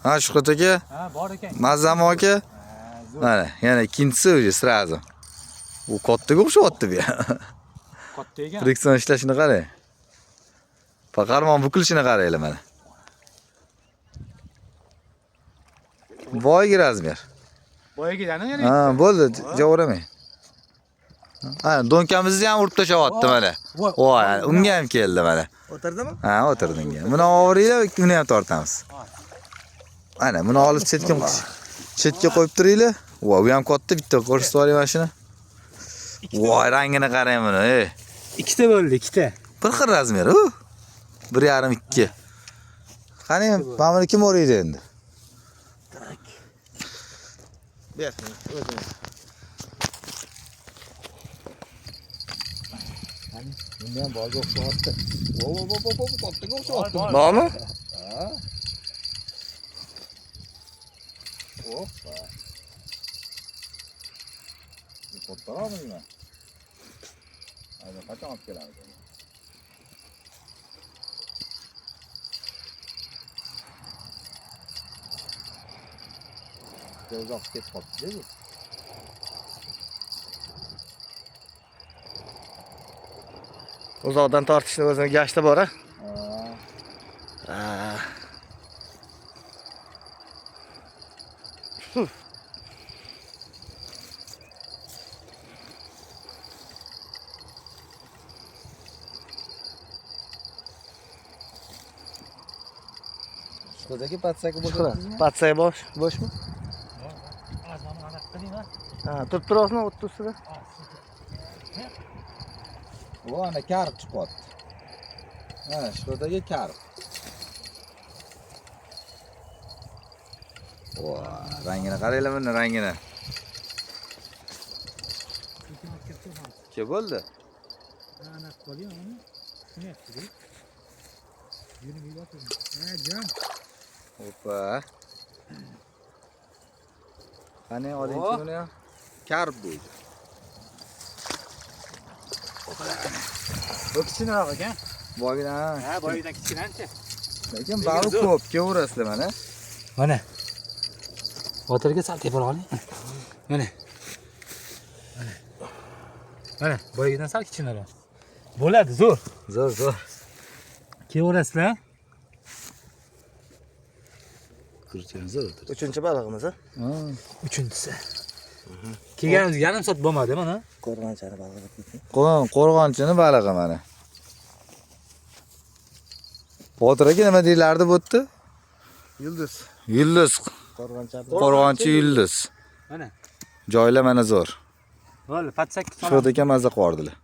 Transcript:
Ha, Shuhrat aka. Ha, bor ekan. Mazam aka. Mana, yana ikkinchisi o'zi sразу. U kattaga o'xshyapti bu. Katta ekan. Friksion ishlashini qarang. Paqarmon bukilishini qaranglar mana. Boygi razmer. Boyagidani yana. Ha, bo'ldi, javoramang. Ha, do'nkamizni ham urib tashyapti mana. Voy, unga ham keldi mana. O'tirdimi? Ha, o'tirdinga. Buni ovoringlar, buni ham tortamiz. Ana, buni olib chetga qo'yib turinglar. Voy, bu ham katta, bitta ko'rsatib oling mashina. Voy, rangini qarang buni, ey. Ikkita bo'ldi, ikkita. Bir xil razmer, 1,5 2. Qani, mana kim o'raydi endi? Ber, o'zing. Bunda ham boyga o'xshyapti. Kattaga o'xshyapti. Bormi? Ha. Hoppa. Kattaroqmi nima? Hadi qachon olib kelamiz? Uzoq ketib qolibdi-ku. Uzoqdan tortishni o'zini gashti bor-a? Ha. Shuhratga patsaka bo'ldi. Patsay boshmi? Azmani aniq qiling-a. Ha, turib turasizmi o'tni ustida? O, ana karib chiqyapti. Ha, Shuhratga karib. Voy, rangini qaranglar buni, rangini. Ke bo'ldi? Aniq qo'ying uni. Tushunayapsiz-ku. Yurib yotibdi. Ha, jon. Hoppa. Qani oling-chi buni ham. Karib deydi. Bu kichikroq ekan. Boygidan. Ha, boyidan kichikroq-chi. Lekin balu ko'p, keverasizlar mana. Mana. O'tirga sal teparoq oling. Mana. Mana, boyidan sal kichikroq. Bo'ladi, zo'r. Zo'r. Keverasizlar. Kurchani zo'r. 3-balig'imiz, ha? Ha. Uchinchisi. Kelganimizga yarim soat bo'lmadi mana. Qo'rg'onchani balig'i ketdi. Qo'rg'onchini balig'i mana. Botir aka nima deylardi bu yerda? Yulduz. Qo'rg'onchi yulduz. Mana. Joylar mana zo'r. Bo'ldi, patsak. Shu aka mazza qildilar.